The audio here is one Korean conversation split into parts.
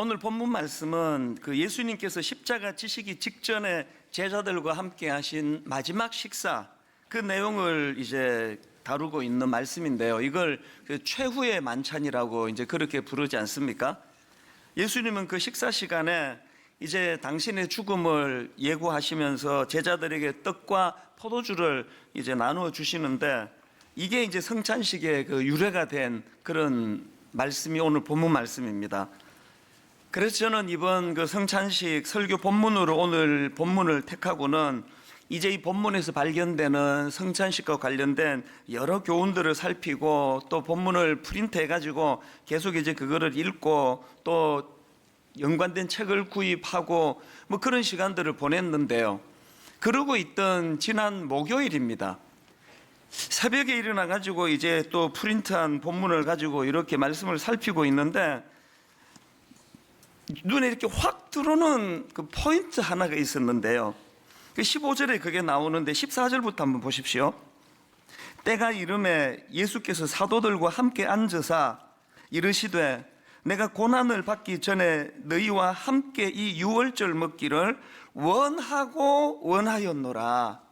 오늘 본문 말씀은 그 예수님께서 십자가 지시기 직전에 제자들과 함께 하신 마지막 식사, 그 내용을 이제 다루고 있는 말씀인데요. 이걸 그 최후의 만찬이라고 이제 그렇게 부르지 않습니까? 예수님은 그 식사 시간에 이제 당신의 죽음을 예고하시면서 제자들에게 떡과 포도주를 이제 나누어 주시는데, 이게 이제 성찬식의 그 유래가 된 그런 말씀이 오늘 본문 말씀입니다. 그래서 저는 이번 그 성찬식 설교 본문으로 오늘 본문을 택하고는 이제 이 본문에서 발견되는 성찬식과 관련된 여러 교훈들을 살피고, 또 본문을 프린트해 가지고 계속 이제 그거를 읽고 또 연관된 책을 구입하고 뭐 그런 시간들을 보냈는데요. 그러고 있던 지난 목요일입니다. 새벽에 일어나 가지고 이제 또 프린트한 본문을 가지고 이렇게 말씀을 살피고 있는데, 눈에 이렇게 확 들어오는 그 포인트 하나가 있었는데요. 15절에 그게 나오는데 14절부터 한번 보십시오. 때가 이름에 예수께서 사도들과 함께 앉으사 이르시되, 내가 고난을 받기 전에 너희와 함께 이 유월절 먹기를 원하고 원하였노라.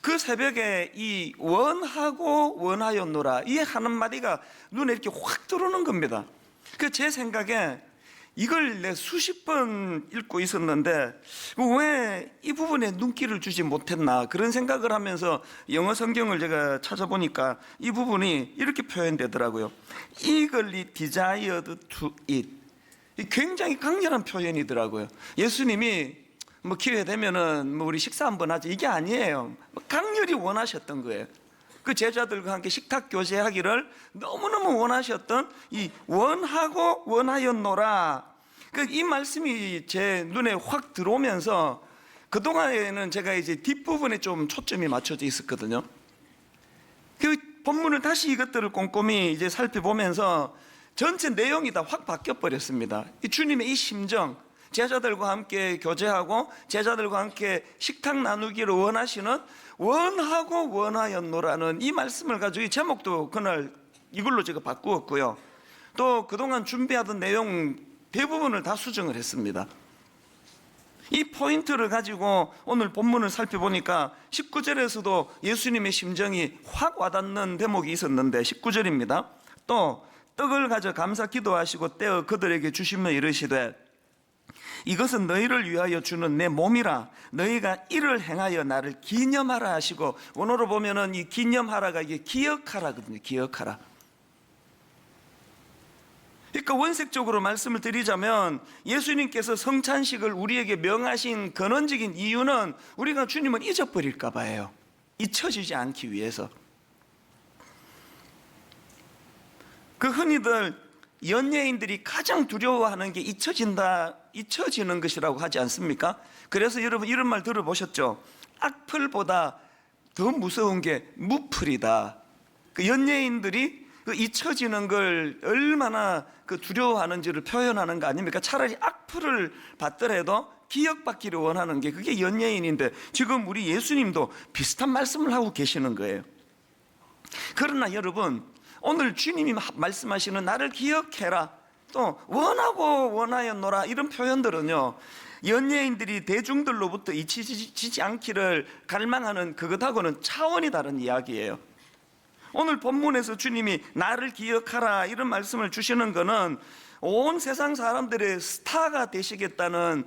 그 새벽에 이 원하고 원하였노라, 이 한마디가 눈에 이렇게 확 들어오는 겁니다. 그 제 생각에 이걸 내 수십 번 읽고 있었는데 왜 이 부분에 눈길을 주지 못했나, 그런 생각을 하면서 영어 성경을 제가 찾아보니까 이 부분이 이렇게 표현되더라고요. Eagerly desired to eat. 굉장히 강렬한 표현이더라고요. 예수님이 뭐 기회 되면은 뭐 우리 식사 한번 하자, 이게 아니에요. 강렬히 원하셨던 거예요. 그 제자들과 함께 식탁 교제하기를 너무너무 원하셨던 이 원하고 원하였노라, 이 말씀이 제 눈에 확 들어오면서 그동안에는 제가 이제 뒷부분에 좀 초점이 맞춰져 있었거든요. 그 본문을 다시 이것들을 꼼꼼히 이제 살펴보면서 전체 내용이 다 확 바뀌어 버렸습니다. 이 주님의 이 심정, 제자들과 함께 교제하고 제자들과 함께 식탁 나누기를 원하시는 원하고 원하였노라는 이 말씀을 가지고 이 제목도 그날 이걸로 제가 바꾸었고요. 또 그동안 준비하던 내용 대부분을 다 수정을 했습니다. 이 포인트를 가지고 오늘 본문을 살펴보니까 19절에서도 예수님의 심정이 확 와닿는 대목이 있었는데, 19절입니다. 또 떡을 가져 감사 기도하시고 떼어 그들에게 주시며 이르시되, 이것은 너희를 위하여 주는 내 몸이라, 너희가 이를 행하여 나를 기념하라 하시고, 원어로 보면은 이 기념하라가 이게 기억하라거든요. 기억하라. 그러니까 원색적으로 말씀을 드리자면 예수님께서 성찬식을 우리에게 명하신 근원적인 이유는 우리가 주님을 잊어버릴까 봐요. 잊혀지지 않기 위해서. 그 흔히들 연예인들이 가장 두려워하는 게 잊혀지는 것이라고 하지 않습니까? 그래서 여러분 이런 말 들어보셨죠? 악플보다 더 무서운 게 무플이다. 그 연예인들이 그 잊혀지는 걸 얼마나 그 두려워하는지를 표현하는 거 아닙니까? 차라리 악플을 받더라도 기억받기를 원하는 게 그게 연예인인데, 지금 우리 예수님도 비슷한 말씀을 하고 계시는 거예요. 그러나 여러분, 오늘 주님이 말씀하시는 나를 기억해라, 또 원하고 원하였노라, 이런 표현들은요, 연예인들이 대중들로부터 잊혀지지 않기를 갈망하는 그것하고는 차원이 다른 이야기예요. 오늘 본문에서 주님이 나를 기억하라 이런 말씀을 주시는 것은 온 세상 사람들의 스타가 되시겠다는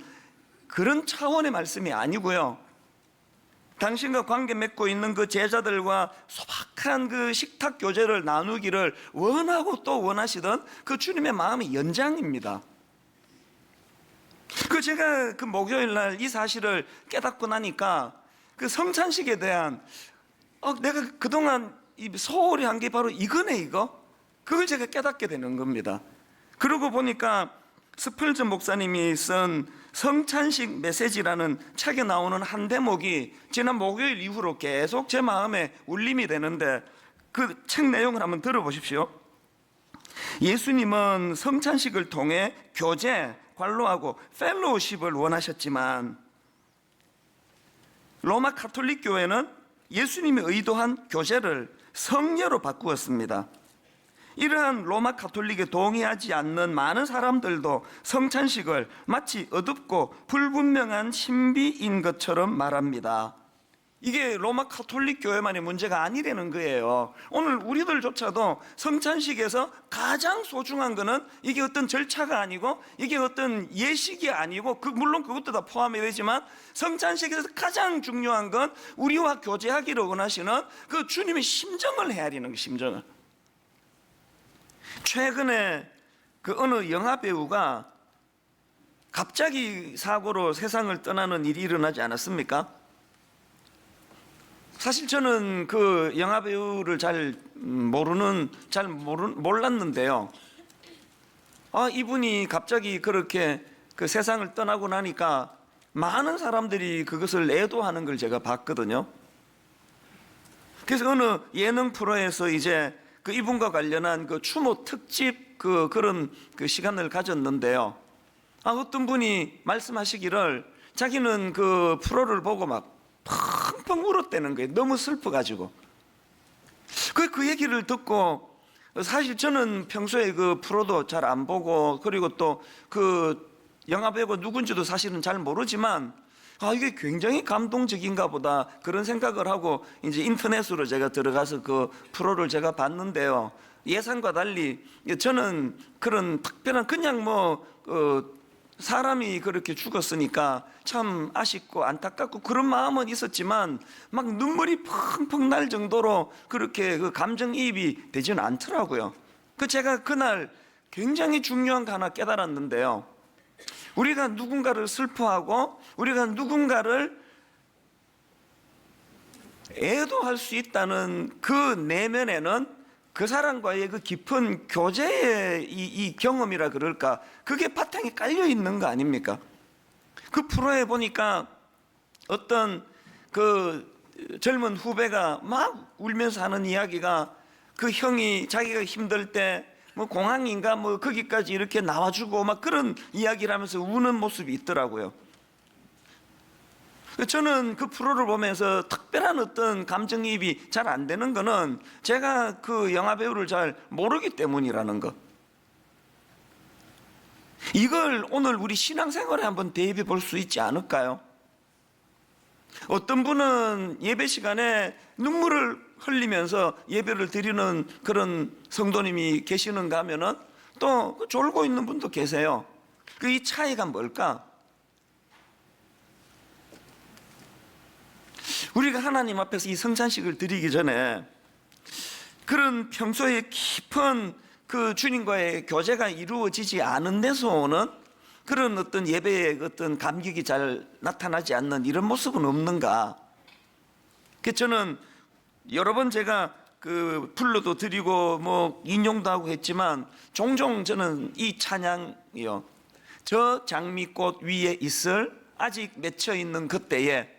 그런 차원의 말씀이 아니고요, 당신과 관계 맺고 있는 그 제자들과 소박한 그 식탁 교제를 나누기를 원하고 또 원하시던 그 주님의 마음의 연장입니다. 제가 그 목요일 날 이 사실을 깨닫고 나니까 그 성찬식에 대한 내가 그동안 소홀히 한 게 바로 이거네, 이거. 그걸 제가 깨닫게 되는 겁니다. 그러고 보니까 스펄전 목사님이 쓴 성찬식 메시지라는 책에 나오는 한 대목이 지난 목요일 이후로 계속 제 마음에 울림이 되는데, 그 책 내용을 한번 들어보십시오. 예수님은 성찬식을 통해 교제, 관로하고 펠로우십을 원하셨지만 로마 가톨릭 교회는 예수님이 의도한 교제를 성례로 바꾸었습니다. 이러한 로마 가톨릭에 동의하지 않는 많은 사람들도 성찬식을 마치 어둡고 불분명한 신비인 것처럼 말합니다. 이게 로마 가톨릭 교회만의 문제가 아니라는 거예요. 오늘 우리들조차도 성찬식에서 가장 소중한 거는 이게 어떤 절차가 아니고 이게 어떤 예식이 아니고 물론 그것도 다 포함이 되지만 성찬식에서 가장 중요한 건 우리와 교제하기를 원하시는 그 주님의 심정을 헤아리는 거, 심정을. 최근에 그 어느 영화 배우가 갑자기 사고로 세상을 떠나는 일이 일어나지 않았습니까? 사실 저는 그 영화 배우를 몰랐는데요. 이분이 갑자기 그렇게 그 세상을 떠나고 나니까 많은 사람들이 그것을 애도하는 걸 제가 봤거든요. 그래서 어느 예능 프로에서 이제 그 이분과 관련한 그 추모 특집 그런 그 시간을 가졌는데요. 어떤 분이 말씀하시기를 자기는 그 프로를 보고 막 펑펑 울었다는 거예요. 너무 슬퍼가지고. 그 얘기를 듣고 사실 저는 평소에 그 프로도 잘 안 보고 그리고 또 그 영화 배우가 누군지도 사실은 잘 모르지만 이게 굉장히 감동적인가 보다 그런 생각을 하고 이제 인터넷으로 제가 들어가서 그 프로를 제가 봤는데요. 예상과 달리 저는 그런 특별한 그냥 사람이 그렇게 죽었으니까 참 아쉽고 안타깝고 그런 마음은 있었지만 막 눈물이 펑펑 날 정도로 그렇게 그 감정이입이 되지는 않더라고요. 제가 그날 굉장히 중요한 거 하나 깨달았는데요. 우리가 누군가를 슬퍼하고 우리가 누군가를 애도할 수 있다는 그 내면에는 그 사람과의 그 깊은 교제의 이 경험이라 그럴까, 그게 바탕에 깔려 있는 거 아닙니까? 그 프로에 보니까 어떤 그 젊은 후배가 막 울면서 하는 이야기가 그 형이 자기가 힘들 때 공항인가 거기까지 이렇게 나와주고 막 그런 이야기를 하면서 우는 모습이 있더라고요. 저는 그 프로를 보면서 특별한 어떤 감정이입이 잘 안 되는 거는 제가 그 영화 배우를 잘 모르기 때문이라는 것. 이걸 오늘 우리 신앙생활에 한번 대입해 볼 수 있지 않을까요? 어떤 분은 예배 시간에 눈물을 흘리면서 예배를 드리는 그런 성도님이 계시는가 하면은 또 졸고 있는 분도 계세요. 이 차이가 뭘까? 우리가 하나님 앞에서 이 성찬식을 드리기 전에 그런 평소에 깊은 그 주님과의 교제가 이루어지지 않은 데서 오는 그런 어떤 예배의 어떤 감격이 잘 나타나지 않는 이런 모습은 없는가? 저는 여러 번 제가 그 불러도 드리고 인용도 하고 했지만 종종 저는 이 찬양이요. 저 장미꽃 위에 있을 아직 맺혀 있는 그때에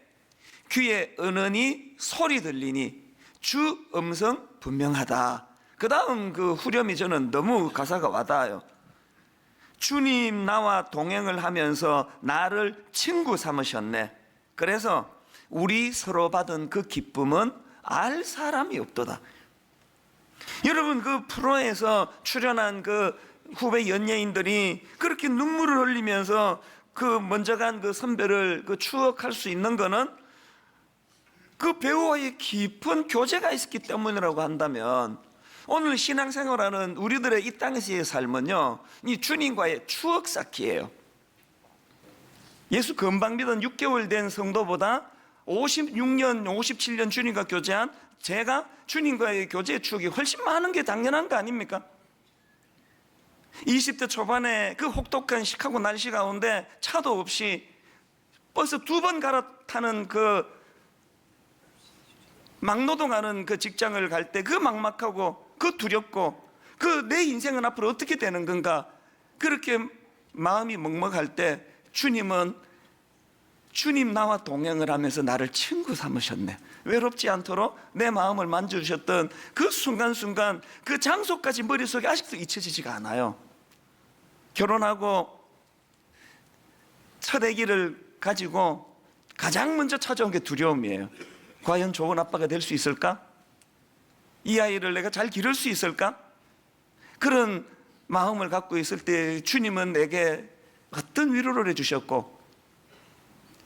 귀에 은은히 소리 들리니 주 음성 분명하다. 그 다음 그 후렴이 저는 너무 가사가 와닿아요. 주님 나와 동행을 하면서 나를 친구 삼으셨네. 그래서 우리 서로 받은 그 기쁨은 알 사람이 없도다. 여러분, 그 프로에서 출연한 그 후배 연예인들이 그렇게 눈물을 흘리면서 그 먼저 간 그 선배를 그 추억할 수 있는 거는 그 배우와의 깊은 교제가 있었기 때문이라고 한다면 오늘 신앙생활하는 우리들의 이 땅에서의 삶은요, 이 주님과의 추억 쌓기예요. 예수 금방 믿은 6개월 된 성도보다 56년, 57년 주님과 교제한 제가 주님과의 교제의 추억이 훨씬 많은 게 당연한 거 아닙니까? 20대 초반에 그 혹독한 시카고 날씨 가운데 차도 없이 버스 2번 갈아타는 그 막노동하는 그 직장을 갈 때 그 막막하고 그 두렵고 그 내 인생은 앞으로 어떻게 되는 건가, 그렇게 마음이 먹먹할 때 주님은 주님 나와 동행을 하면서 나를 친구 삼으셨네. 외롭지 않도록 내 마음을 만져주셨던 그 순간순간 그 장소까지 머릿속에 아직도 잊혀지지가 않아요. 결혼하고 첫 아기를 가지고 가장 먼저 찾아온 게 두려움이에요. 과연 좋은 아빠가 될 수 있을까? 이 아이를 내가 잘 기를 수 있을까? 그런 마음을 갖고 있을 때 주님은 내게 어떤 위로를 해주셨고,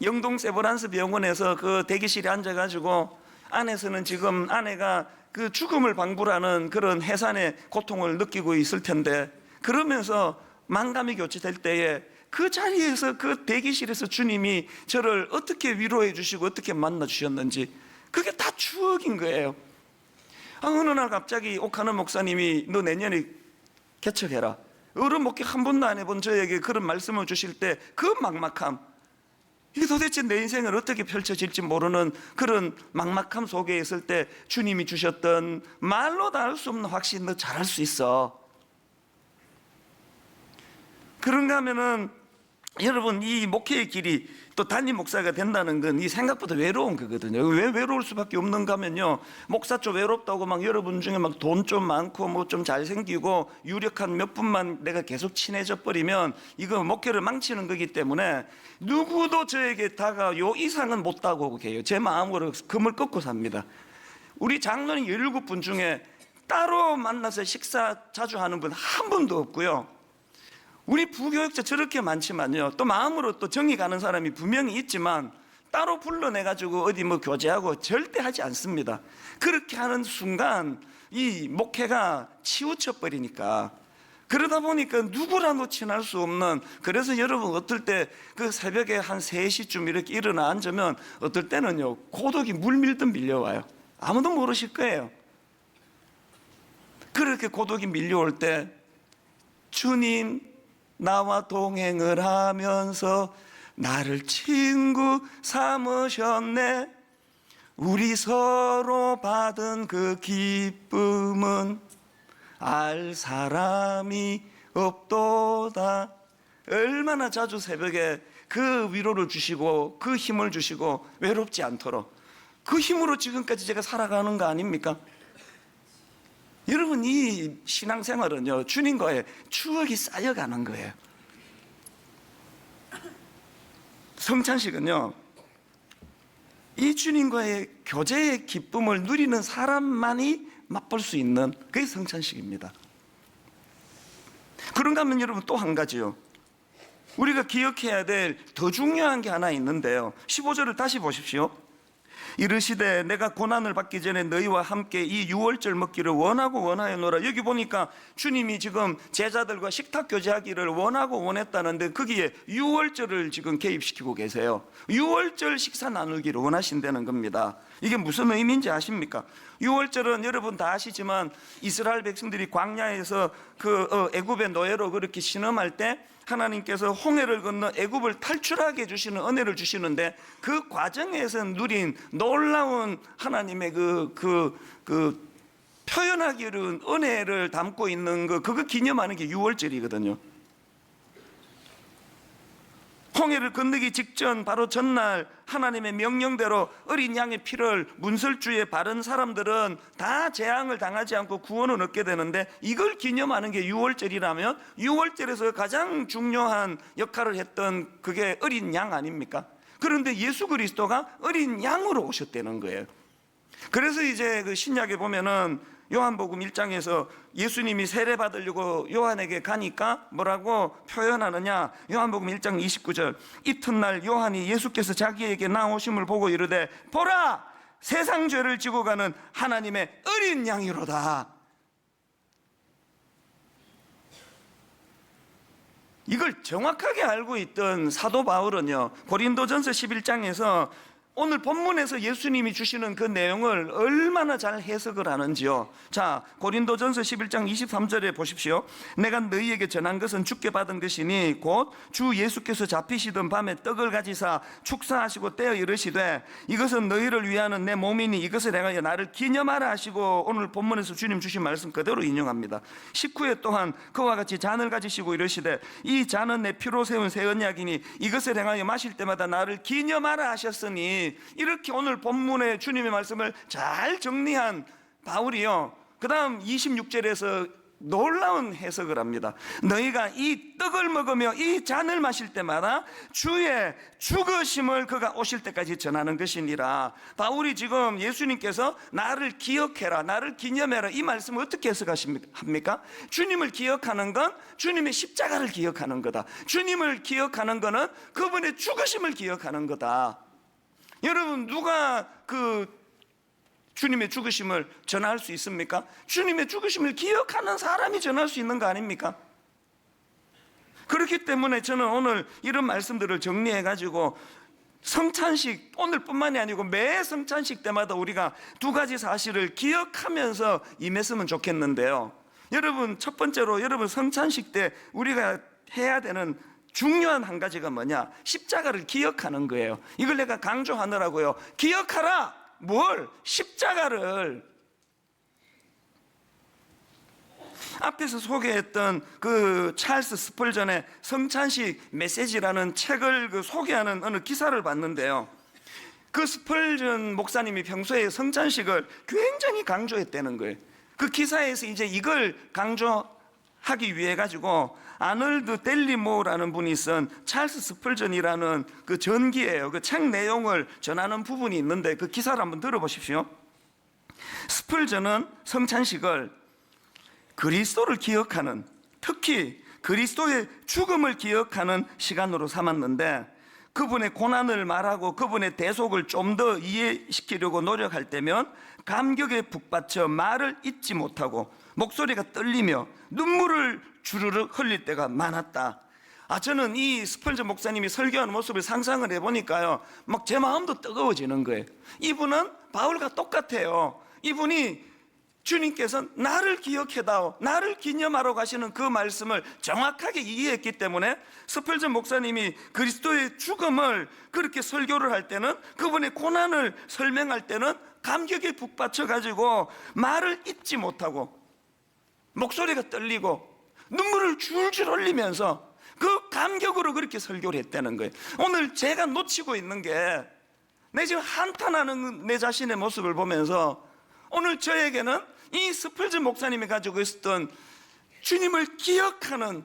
영동 세브란스 병원에서 그 대기실에 앉아가지고 안에서는 지금 아내가 그 죽음을 방불하는 그런 해산의 고통을 느끼고 있을 텐데, 그러면서 만감이 교체될 때에 그 자리에서 그 대기실에서 주님이 저를 어떻게 위로해 주시고 어떻게 만나 주셨는지, 그게 다 추억인 거예요. 어느 날 갑자기 옥하는 목사님이 너 내년에 개척해라, 어른 목회 한 번도 안 해본 저에게 그런 말씀을 주실 때 그 막막함, 이게 도대체 내 인생을 어떻게 펼쳐질지 모르는 그런 막막함 속에 있을 때 주님이 주셨던 말로 다 할 수 없는 확신, 너 잘할 수 있어. 그런가 하면은 여러분, 이 목회의 길이 또 담임 목사가 된다는 건 이 생각보다 외로운 거거든요. 왜 외로울 수밖에 없는가 하면요, 목사 좀 외롭다고 막 여러분 중에 막 돈 좀 많고 뭐 좀 잘생기고 유력한 몇 분만 내가 계속 친해져 버리면 이거 목회를 망치는 거기 때문에 누구도 저에게 다가 요 이상은 못 다가오게 해요. 제 마음으로 금을 꺾고 삽니다. 우리 장로님 17분 중에 따로 만나서 식사 자주 하는 분 한 분도 없고요. 우리 부교육자 저렇게 많지만요, 또 마음으로 또 정이 가는 사람이 분명히 있지만 따로 불러내가지고 어디 뭐 교제하고 절대 하지 않습니다. 그렇게 하는 순간 이 목회가 치우쳐 버리니까, 그러다 보니까 누구라도 친할 수 없는, 그래서 여러분 어떨 때 그 새벽에 한 3시쯤 이렇게 일어나 앉으면 어떨 때는요 고독이 물밀듯 밀려와요. 아무도 모르실 거예요. 그렇게 고독이 밀려올 때 주님 나와 동행을 하면서 나를 친구 삼으셨네, 우리 서로 받은 그 기쁨은 알 사람이 없도다. 얼마나 자주 새벽에 그 위로를 주시고 그 힘을 주시고 외롭지 않도록 그 힘으로 지금까지 제가 살아가는 거 아닙니까? 여러분, 이 신앙생활은요 주님과의 추억이 쌓여가는 거예요. 성찬식은요 이 주님과의 교제의 기쁨을 누리는 사람만이 맛볼 수 있는 그게 성찬식입니다. 그런가 하면 여러분 또 한 가지요, 우리가 기억해야 될 더 중요한 게 하나 있는데요, 15절을 다시 보십시오. 이르시되 내가 고난을 받기 전에 너희와 함께 이 유월절 먹기를 원하고 원하였노라. 여기 보니까 주님이 지금 제자들과 식탁 교제하기를 원하고 원했다는데 거기에 유월절을 지금 개입시키고 계세요. 유월절 식사 나누기를 원하신다는 겁니다. 이게 무슨 의미인지 아십니까? 유월절은 여러분 다 아시지만 이스라엘 백성들이 광야에서 애굽의 노예로 그렇게 신음할 때 하나님께서 홍해를 건너 애굽을 탈출하게 해주시는 은혜를 주시는데, 그 과정에서 누린 놀라운 하나님의 표현하기 어려운 은혜를 담고 있는 그거 기념하는 게 유월절이거든요. 홍해를 건너기 직전 바로 전날 하나님의 명령대로 어린 양의 피를 문설주에 바른 사람들은 다 재앙을 당하지 않고 구원을 얻게 되는데, 이걸 기념하는 게 유월절이라면 유월절에서 가장 중요한 역할을 했던 그게 어린 양 아닙니까? 그런데 예수 그리스도가 어린 양으로 오셨다는 거예요. 그래서 이제 그 신약에 보면은 요한복음 1장에서 예수님이 세례 받으려고 요한에게 가니까 뭐라고 표현하느냐, 요한복음 1장 29절, 이튿날 요한이 예수께서 자기에게 나오심을 보고 이르되 보라, 세상 죄를 지고 가는 하나님의 어린 양이로다. 이걸 정확하게 알고 있던 사도 바울은요 고린도전서 11장에서 오늘 본문에서 예수님이 주시는 그 내용을 얼마나 잘 해석을 하는지요. 자, 고린도전서 11장 23절에 보십시오. 내가 너희에게 전한 것은 주께 받은 것이니 곧 주 예수께서 잡히시던 밤에 떡을 가지사 축사하시고 떼어 이르시되 이것은 너희를 위하는 내 몸이니 이것을 행하여 나를 기념하라 하시고, 오늘 본문에서 주님 주신 말씀 그대로 인용합니다. 19회 또한 그와 같이 잔을 가지시고 이르시되 이 잔은 내 피로 세운 새 언약이니 이것을 행하여 마실 때마다 나를 기념하라 하셨으니, 이렇게 오늘 본문의 주님의 말씀을 잘 정리한 바울이요, 그 다음 26절에서 놀라운 해석을 합니다. 너희가 이 떡을 먹으며 이 잔을 마실 때마다 주의 죽으심을 그가 오실 때까지 전하는 것이니라. 바울이 지금 예수님께서 나를 기억해라, 나를 기념해라, 이 말씀을 어떻게 해석합니까? 주님을 기억하는 건 주님의 십자가를 기억하는 거다. 주님을 기억하는 거는 그분의 죽으심을 기억하는 거다. 여러분, 누가 주님의 죽으심을 전할 수 있습니까? 주님의 죽으심을 기억하는 사람이 전할 수 있는 거 아닙니까? 그렇기 때문에 저는 오늘 이런 말씀들을 정리해가지고 성찬식, 오늘뿐만이 아니고 매 성찬식 때마다 우리가 두 가지 사실을 기억하면서 임했으면 좋겠는데요. 여러분, 첫 번째로 여러분 성찬식 때 우리가 해야 되는 중요한 한 가지가 뭐냐? 십자가를 기억하는 거예요. 이걸 내가 강조하느라고요. 기억하라! 뭘? 십자가를. 앞에서 소개했던 그 찰스 스펄전의 성찬식 메시지라는 책을 소개하는 어느 기사를 봤는데요. 그 스펄전 목사님이 평소에 성찬식을 굉장히 강조했다는 거예요. 그 기사에서 이제 이걸 강조하기 위해 가지고 아놀드 델리모라는 분이 쓴 찰스 스펄전이라는 그 전기예요. 그 책 내용을 전하는 부분이 있는데 그 기사를 한번 들어보십시오. 스펄전은 성찬식을 그리스도를 기억하는, 특히 그리스도의 죽음을 기억하는 시간으로 삼았는데, 그분의 고난을 말하고 그분의 대속을 좀 더 이해시키려고 노력할 때면 감격에 북받쳐 말을 잇지 못하고 목소리가 떨리며 눈물을 주르륵 흘릴 때가 많았다. 저는 이 스펄전 목사님이 설교하는 모습을 상상을 해보니까요, 막 제 마음도 뜨거워지는 거예요. 이분은 바울과 똑같아요. 이분이 주님께서 나를 기억해다오, 나를 기념하러 가시는 그 말씀을 정확하게 이해했기 때문에 스펄전 목사님이 그리스도의 죽음을 그렇게 설교를 할 때는, 그분의 고난을 설명할 때는 감격에 북받쳐 가지고 말을 잇지 못하고 목소리가 떨리고 눈물을 줄줄 흘리면서 그 감격으로 그렇게 설교를 했다는 거예요. 오늘 제가 놓치고 있는 게, 내 지금 한탄하는 내 자신의 모습을 보면서 오늘 저에게는 이 스펄전 목사님이 가지고 있었던 주님을 기억하는,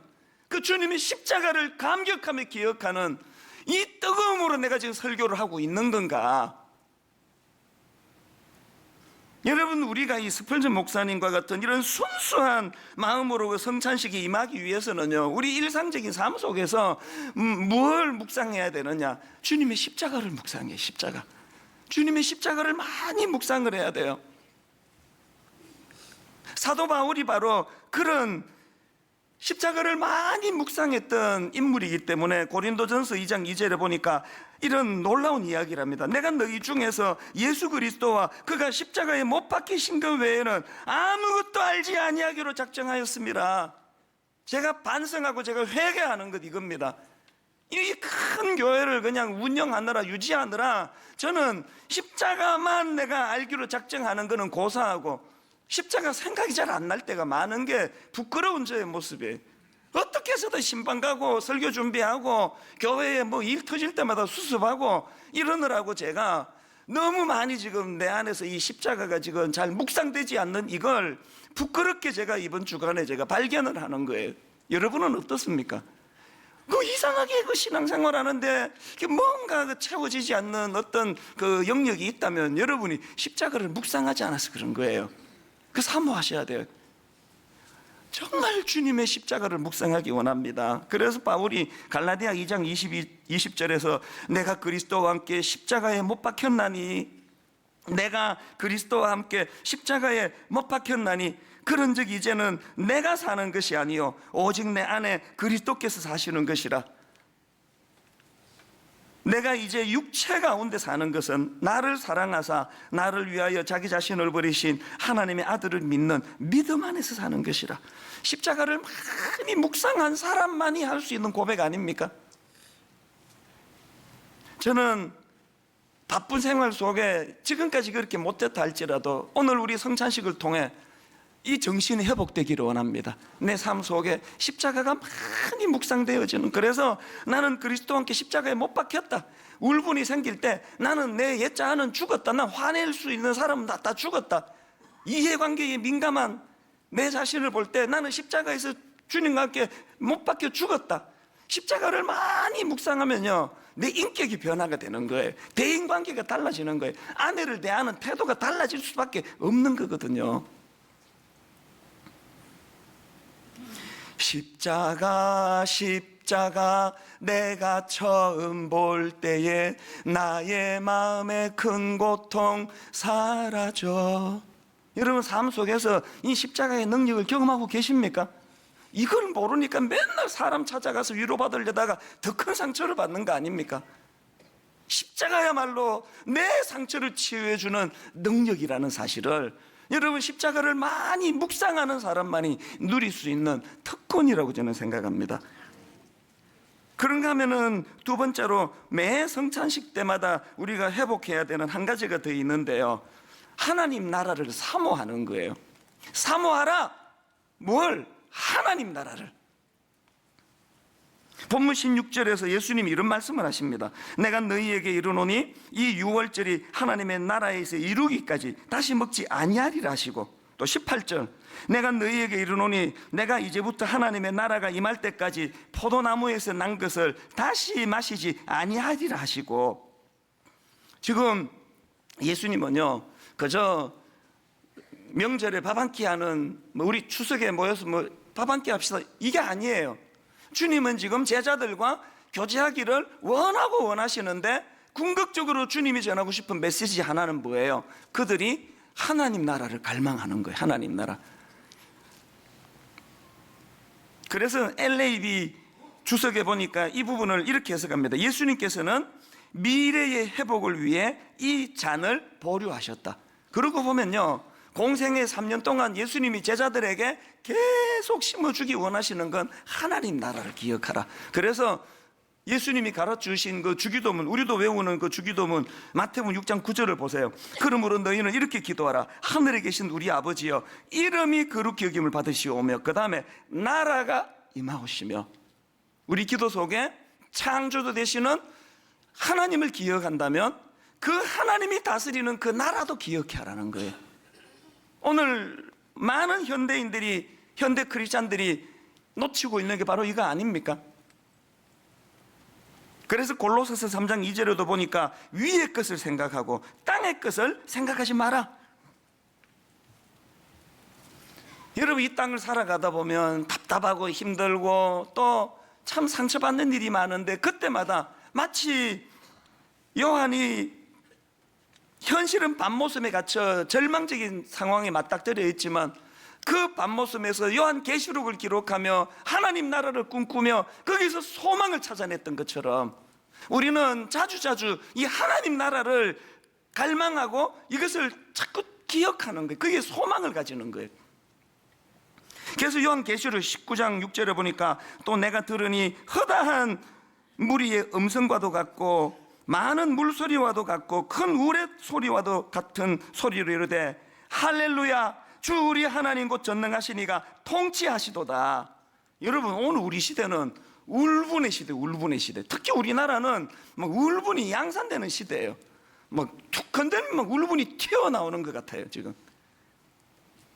그 주님의 십자가를 감격하며 기억하는 이 뜨거움으로 내가 지금 설교를 하고 있는 건가? 여러분, 우리가 이 스펄전 목사님과 같은 이런 순수한 마음으로 그 성찬식에 임하기 위해서는요, 우리 일상적인 삶 속에서 뭘 묵상해야 되느냐? 주님의 십자가를 묵상해. 십자가, 주님의 십자가를 많이 묵상을 해야 돼요. 사도 바울이 바로 그런 십자가를 많이 묵상했던 인물이기 때문에 고린도전서 2장 2절에 보니까 이런 놀라운 이야기를 합니다. 내가 너희 중에서 예수 그리스도와 그가 십자가에 못 박히신 것 외에는 아무것도 알지 아니하기로 작정하였습니다. 제가 반성하고 제가 회개하는 것 이겁니다. 이 큰 교회를 그냥 운영하느라, 유지하느라 저는 십자가만 내가 알기로 작정하는 것은 고사하고 십자가 생각이 잘 안 날 때가 많은 게 부끄러운 저의 모습이에요. 어떻게 해서든 신방 가고 설교 준비하고 교회에 뭐 일 터질 때마다 수습하고 이러느라고 제가 너무 많이 지금 내 안에서 이 십자가가 지금 잘 묵상되지 않는 이걸 부끄럽게 제가 이번 주간에 제가 발견을 하는 거예요. 여러분은 어떻습니까? 그 이상하게 그 신앙생활 하는데 뭔가 채워지지 않는 어떤 그 영역이 있다면 여러분이 십자가를 묵상하지 않아서 그런 거예요. 그 사모하셔야 돼요. 정말 주님의 십자가를 묵상하기 원합니다. 그래서 바울이 갈라디아 2장 20절에서 내가 그리스도와 함께 십자가에 못 박혔나니, 내가 그리스도와 함께 십자가에 못 박혔나니 그런즉 이제는 내가 사는 것이 아니요 오직 내 안에 그리스도께서 사시는 것이라. 내가 이제 육체 가운데 사는 것은 나를 사랑하사 나를 위하여 자기 자신을 버리신 하나님의 아들을 믿는 믿음 안에서 사는 것이라. 십자가를 많이 묵상한 사람만이 할 수 있는 고백 아닙니까? 저는 바쁜 생활 속에 지금까지 그렇게 못했다 할지라도 오늘 우리 성찬식을 통해 이 정신이 회복되기를 원합니다. 내 삶 속에 십자가가 많이 묵상되어지는, 그래서 나는 그리스도와 함께 십자가에 못 박혔다. 울분이 생길 때 나는 내 옛자아는 죽었다. 난 화낼 수 있는 사람은 다 죽었다. 이해관계에 민감한 내 자신을 볼 때 나는 십자가에서 주님과 함께 못 박혀 죽었다. 십자가를 많이 묵상하면요, 내 인격이 변화가 되는 거예요. 대인관계가 달라지는 거예요. 아내를 대하는 태도가 달라질 수밖에 없는 거거든요. 십자가 십자가 내가 처음 볼 때에 나의 마음의 큰 고통 사라져. 여러분 삶 속에서 이 십자가의 능력을 경험하고 계십니까? 이걸 모르니까 맨날 사람 찾아가서 위로받으려다가 더 큰 상처를 받는 거 아닙니까? 십자가야말로 내 상처를 치유해주는 능력이라는 사실을 여러분 십자가를 많이 묵상하는 사람만이 누릴 수 있는 특권이라고 저는 생각합니다. 그런가 하면은 두 번째로 매 성찬식 때마다 우리가 회복해야 되는 한 가지가 더 있는데요, 하나님 나라를 사모하는 거예요. 사모하라. 뭘? 하나님 나라를. 본문 16절에서 예수님이 이런 말씀을 하십니다. 내가 너희에게 이르노니 이 유월절이 하나님의 나라에서 이루기까지 다시 먹지 아니하리라 하시고, 또 18절 내가 너희에게 이르노니 내가 이제부터 하나님의 나라가 임할 때까지 포도나무에서 난 것을 다시 마시지 아니하리라 하시고, 지금 예수님은요 그저 명절에 밥 한 끼 하는 우리 추석에 모여서 밥 한 끼 합시다 이게 아니에요. 주님은 지금 제자들과 교제하기를 원하고 원하시는데 궁극적으로 주님이 전하고 싶은 메시지 하나는 뭐예요? 그들이 하나님 나라를 갈망하는 거예요. 하나님 나라. 그래서 LAB 주석에 보니까 이 부분을 이렇게 해석합니다. 예수님께서는 미래의 회복을 위해 이 잔을 보류하셨다. 그러고 보면요, 공생의 3년 동안 예수님이 제자들에게 계속 심어주기 원하시는 건 하나님 나라를 기억하라. 그래서 예수님이 가르쳐주신 그 주기도문, 우리도 외우는 그 주기도문 마태복음 6장 9절을 보세요. 그러므로 너희는 이렇게 기도하라. 하늘에 계신 우리 아버지여, 이름이 거룩히 여김을 받으시오며, 그 다음에 나라가 임하오시며. 우리 기도 속에 창조주 되시는 하나님을 기억한다면 그 하나님이 다스리는 그 나라도 기억해 하라는 거예요. 오늘 많은 현대인들이, 현대 크리스찬들이 놓치고 있는 게 바로 이거 아닙니까? 그래서 골로새서 3장 2절에도 보니까 위의 것을 생각하고 땅의 것을 생각하지 마라. 여러분, 이 땅을 살아가다 보면 답답하고 힘들고 또 참 상처받는 일이 많은데, 그때마다 마치 요한이 현실은 밤모섬에 갇혀 절망적인 상황에 맞닥뜨려 있지만 그 밤모섬에서 요한계시록을 기록하며 하나님 나라를 꿈꾸며 거기서 소망을 찾아냈던 것처럼 우리는 자주자주 이 하나님 나라를 갈망하고 이것을 자꾸 기억하는 거예요. 그게 소망을 가지는 거예요. 그래서 요한계시록 19장 6절에 보니까 또 내가 들으니 허다한 무리의 음성과도 같고 많은 물소리와도 같고 큰 우레 소리와도 같은 소리로 이르되 할렐루야, 주 우리 하나님 곧 전능하시니가 통치하시도다. 여러분, 오늘 우리 시대는 울분의 시대, 울분의 시대. 특히 우리나라는 막 울분이 양산되는 시대예요. 막 툭 건들면 막 울분이 튀어나오는 것 같아요. 지금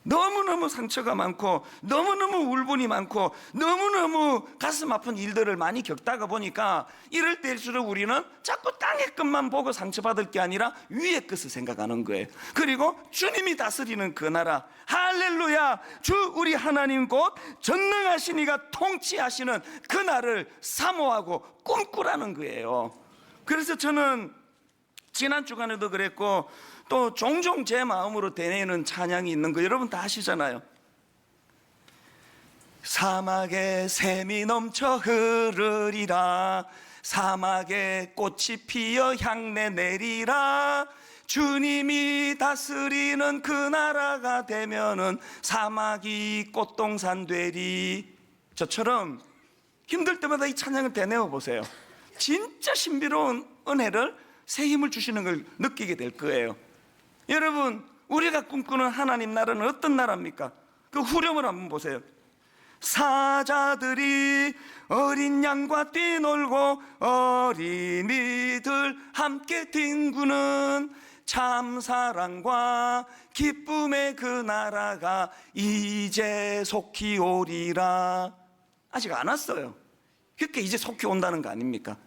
너무너무 상처가 많고 너무너무 울분이 많고 너무너무 가슴 아픈 일들을 많이 겪다가 보니까 이럴 때일수록 우리는 자꾸 땅의 것만 보고 상처받을 게 아니라 위의 것을 생각하는 거예요. 그리고 주님이 다스리는 그 나라, 할렐루야, 주 우리 하나님 곧 전능하시니가 통치하시는 그 나라를 사모하고 꿈꾸라는 거예요. 그래서 저는 지난 주간에도 그랬고 또 종종 제 마음으로 되뇌는 찬양이 있는 거 여러분 다 아시잖아요. 사막에 샘이 넘쳐 흐르리라, 사막에 꽃이 피어 향내 내리라, 주님이 다스리는 그 나라가 되면은 사막이 꽃동산 되리. 저처럼 힘들 때마다 이 찬양을 되뇌어 보세요. 진짜 신비로운 은혜를, 새 힘을 주시는 걸 느끼게 될 거예요. 여러분, 우리가 꿈꾸는 하나님 나라는 어떤 나라입니까? 그 후렴을 한번 보세요. 사자들이 어린 양과 뛰놀고 어린이들 함께 뒹구는 참 사랑과 기쁨의 그 나라가 이제 속히 오리라. 아직 안 왔어요. 그러니까 이제 속히 온다는 거 아닙니까?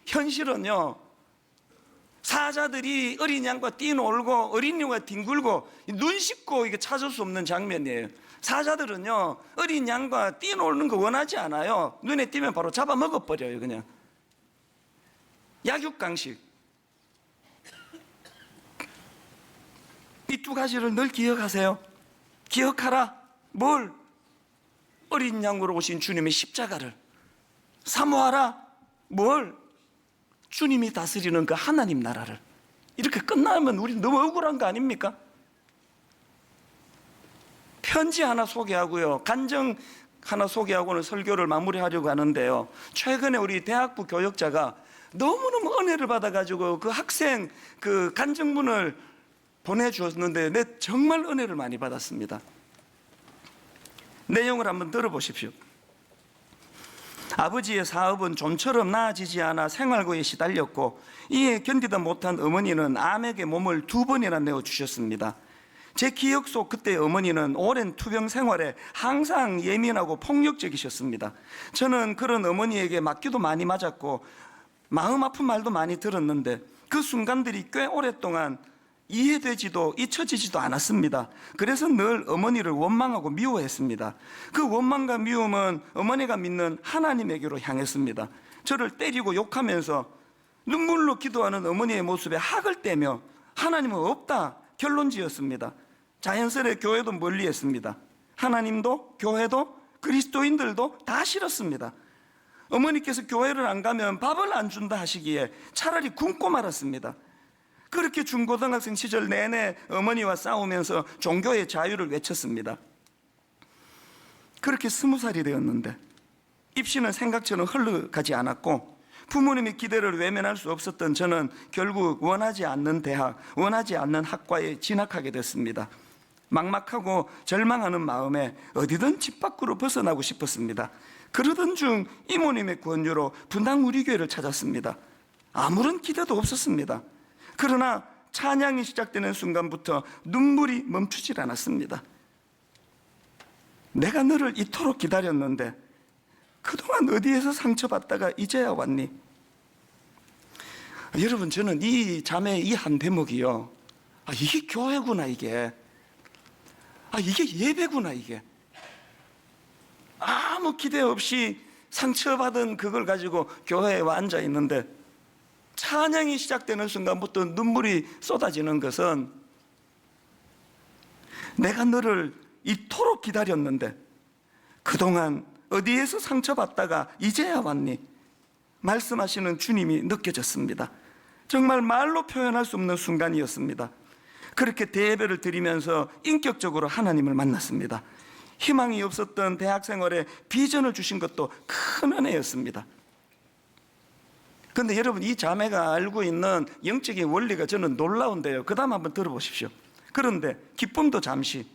현실은요, 사자들이 어린 양과 뛰놀고 어린 양과 뒹굴고 눈 씻고 이게 찾을 수 없는 장면이에요. 사자들은요, 어린 양과 뛰노는 거 원하지 않아요. 눈에 띄면 바로 잡아먹어버려요. 그냥 약육강식. 이 두 가지를 늘 기억하세요. 기억하라. 뭘? 어린 양으로 오신 주님의 십자가를. 사모하라. 뭘? 주님이 다스리는 그 하나님 나라를. 이렇게 끝나면 우리 너무 억울한 거 아닙니까? 편지 하나 소개하고요, 간증 하나 소개하고는 설교를 마무리하려고 하는데요, 최근에 우리 대학부 교역자가 너무너무 은혜를 받아가지고 그 학생 그 간증문을 보내주었는데 내 정말 은혜를 많이 받았습니다. 내용을 한번 들어보십시오. 아버지의 사업은 좀처럼 나아지지 않아 생활고에 시달렸고 이에 견디다 못한 어머니는 암에게 몸을 2번이나 내어주셨습니다. 제 기억 속 그때 어머니는 오랜 투병 생활에 항상 예민하고 폭력적이셨습니다. 저는 그런 어머니에게 맞기도 많이 맞았고 마음 아픈 말도 많이 들었는데 그 순간들이 꽤 오랫동안 이해되지도 잊혀지지도 않았습니다. 그래서 늘 어머니를 원망하고 미워했습니다. 그 원망과 미움은 어머니가 믿는 하나님에게로 향했습니다. 저를 때리고 욕하면서 눈물로 기도하는 어머니의 모습에 학을 떼며 하나님은 없다 결론 지었습니다. 자연스레 교회도 멀리했습니다. 하나님도 교회도 그리스도인들도 다 싫었습니다. 어머니께서 교회를 안 가면 밥을 안 준다 하시기에 차라리 굶고 말았습니다. 그렇게 중고등학생 시절 내내 어머니와 싸우면서 종교의 자유를 외쳤습니다. 그렇게 20살이 되었는데 입시는 생각처럼 흘러가지 않았고 부모님의 기대를 외면할 수 없었던 저는 결국 원하지 않는 대학, 원하지 않는 학과에 진학하게 됐습니다. 막막하고 절망하는 마음에 어디든 집 밖으로 벗어나고 싶었습니다. 그러던 중 이모님의 권유로 분당 우리교회를 찾았습니다. 아무런 기대도 없었습니다. 그러나 찬양이 시작되는 순간부터 눈물이 멈추질 않았습니다. 내가 너를 이토록 기다렸는데 그동안 어디에서 상처받다가 이제야 왔니? 여러분, 저는 이 자매의 이 한 대목이요, 이게 교회구나. 이게 예배구나. 이게 아무 기대 없이 상처받은 그걸 가지고 교회에 와 앉아 있는데 찬양이 시작되는 순간부터 눈물이 쏟아지는 것은 내가 너를 이토록 기다렸는데 그동안 어디에서 상처받다가 이제야 왔니? 말씀하시는 주님이 느껴졌습니다. 정말 말로 표현할 수 없는 순간이었습니다. 그렇게 대예배를 드리면서 인격적으로 하나님을 만났습니다. 희망이 없었던 대학 생활에 비전을 주신 것도 큰 은혜였습니다. 그런데 여러분, 이 자매가 알고 있는 영적인 원리가 저는 놀라운데요. 그 다음 한번 들어보십시오. 그런데 기쁨도 잠시,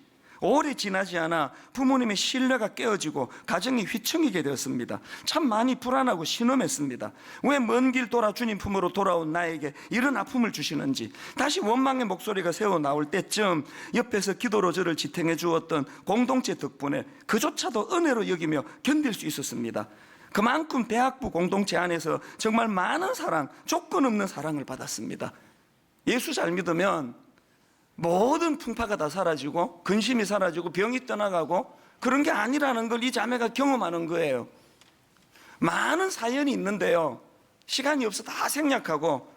오래 지나지 않아 부모님의 신뢰가 깨어지고 가정이 휘청이게 되었습니다. 참 많이 불안하고 신음했습니다. 왜 먼 길 돌아 주님 품으로 돌아온 나에게 이런 아픔을 주시는지. 다시 원망의 목소리가 새어 나올 때쯤 옆에서 기도로 저를 지탱해 주었던 공동체 덕분에 그조차도 은혜로 여기며 견딜 수 있었습니다. 그만큼 대학부 공동체 안에서 정말 많은 사랑, 조건 없는 사랑을 받았습니다. 예수 잘 믿으면 모든 풍파가 다 사라지고 근심이 사라지고 병이 떠나가고 그런 게 아니라는 걸 이 자매가 경험하는 거예요. 많은 사연이 있는데요, 시간이 없어 다 생략하고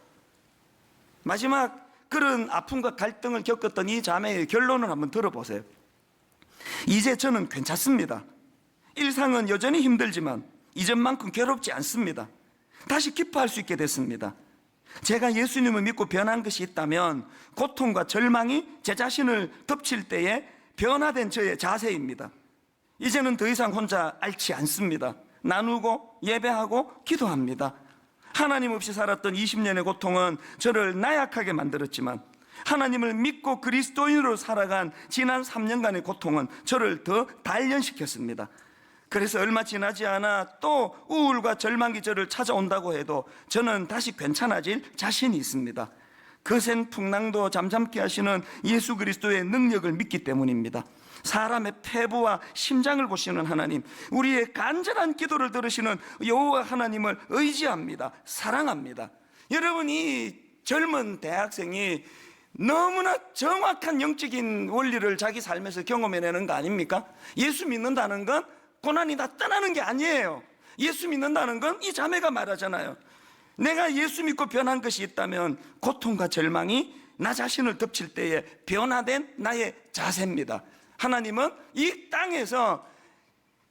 마지막 그런 아픔과 갈등을 겪었던 이 자매의 결론을 한번 들어보세요. 이제 저는 괜찮습니다. 일상은 여전히 힘들지만 이전만큼 괴롭지 않습니다. 다시 기뻐할 수 있게 됐습니다. 제가 예수님을 믿고 변한 것이 있다면 고통과 절망이 제 자신을 덮칠 때에 변화된 저의 자세입니다. 이제는 더 이상 혼자 앓지 않습니다. 나누고 예배하고 기도합니다. 하나님 없이 살았던 20년의 고통은 저를 나약하게 만들었지만 하나님을 믿고 그리스도인으로 살아간 지난 3년간의 고통은 저를 더 단련시켰습니다. 그래서 얼마 지나지 않아 또 우울과 절망이 저를 찾아온다고 해도 저는 다시 괜찮아질 자신이 있습니다. 거센 풍랑도 잠잠케 하시는 예수 그리스도의 능력을 믿기 때문입니다. 사람의 폐부와 심장을 보시는 하나님, 우리의 간절한 기도를 들으시는 여호와 하나님을 의지합니다. 사랑합니다. 여러분, 이 젊은 대학생이 너무나 정확한 영적인 원리를 자기 삶에서 경험해내는 거 아닙니까? 예수 믿는다는 건 고난이 다 떠나는 게 아니에요. 예수 믿는다는 건 이 자매가 말하잖아요. 내가 예수 믿고 변한 것이 있다면 고통과 절망이 나 자신을 덮칠 때에 변화된 나의 자세입니다. 하나님은 이 땅에서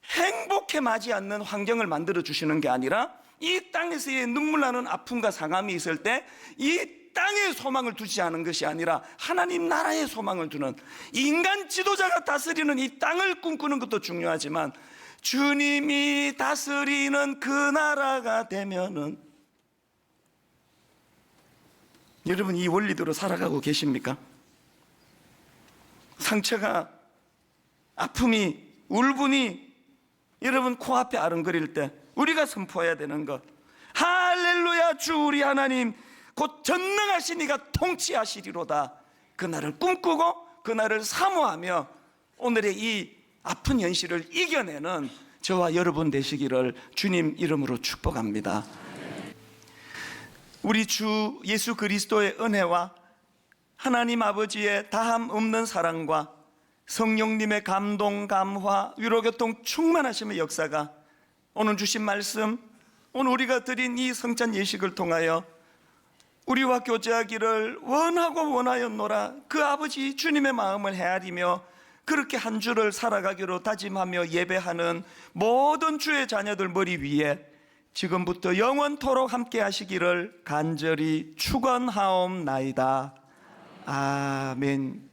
행복해 마지 않는 환경을 만들어 주시는 게 아니라 이 땅에서의 눈물 나는 아픔과 상함이 있을 때 이 땅에 소망을 두지 않은 것이 아니라 하나님 나라에 소망을 두는, 인간 지도자가 다스리는 이 땅을 꿈꾸는 것도 중요하지만 주님이 다스리는 그 나라가 되면은, 여러분 이 원리대로 살아가고 계십니까? 상처가, 아픔이, 울분이 여러분 코앞에 아른거릴 때 우리가 선포해야 되는 것, 할렐루야, 주 우리 하나님 곧 전능하신 이가 통치하시리로다. 그날을 꿈꾸고 그날을 사모하며 오늘의 이 아픈 현실을 이겨내는 저와 여러분 되시기를 주님 이름으로 축복합니다. 우리 주 예수 그리스도의 은혜와 하나님 아버지의 다함 없는 사랑과 성령님의 감동, 감화, 위로교통 충만하심의 역사가 오늘 주신 말씀, 오늘 우리가 드린 이 성찬 예식을 통하여 우리와 교제하기를 원하고 원하였노라. 그 아버지 주님의 마음을 헤아리며 그렇게 한 주를 살아가기로 다짐하며 예배하는 모든 주의 자녀들 머리 위에 지금부터 영원토록 함께 하시기를 간절히 축원하옵나이다. 아멘.